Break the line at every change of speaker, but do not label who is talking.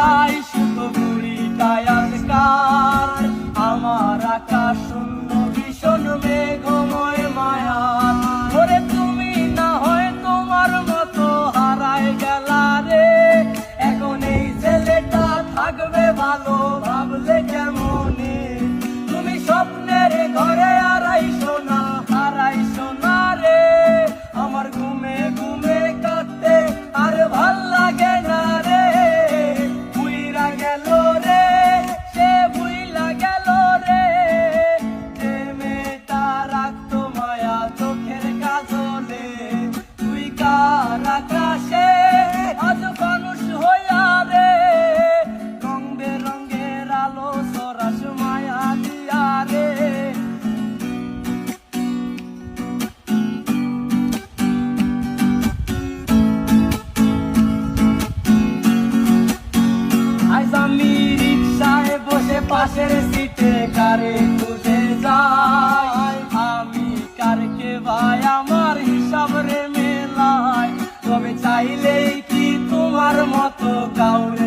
চাই শুধু বুড়িটাই আজকার। আমার আকাশ শূন্য ভীষণ মেঘময় মায়া, ওরে তুমি না হয় তোমার মতো হারায় গেলা রে। এখন এই ছেলেটা থাকবে ভালো ভাবলে কেমনে, তুমি স্বপ্নের ঘরে হারাইছো না রে। আমার ঘুমে ঘুমে কাঁদতে আর ভাল লাগে না রে। বুইরা গেল রে, সে বুইলা গেল রে। যে মেয়েটা রাখতো মায়া চোখের কাজলে, তুই কার আকাশে আজ মানুষ হইয়া রে। রং বেরঙের আলো সরাস মায়া দিয়া রে। আজ আমি রিক্সায় বসে পাশের সিটে কারে খুঁজে যাই। আমি কারকে ভাই আমার হিসাব রে মেলায়, তবে চাইলেই কি তোমার মতো কাউরে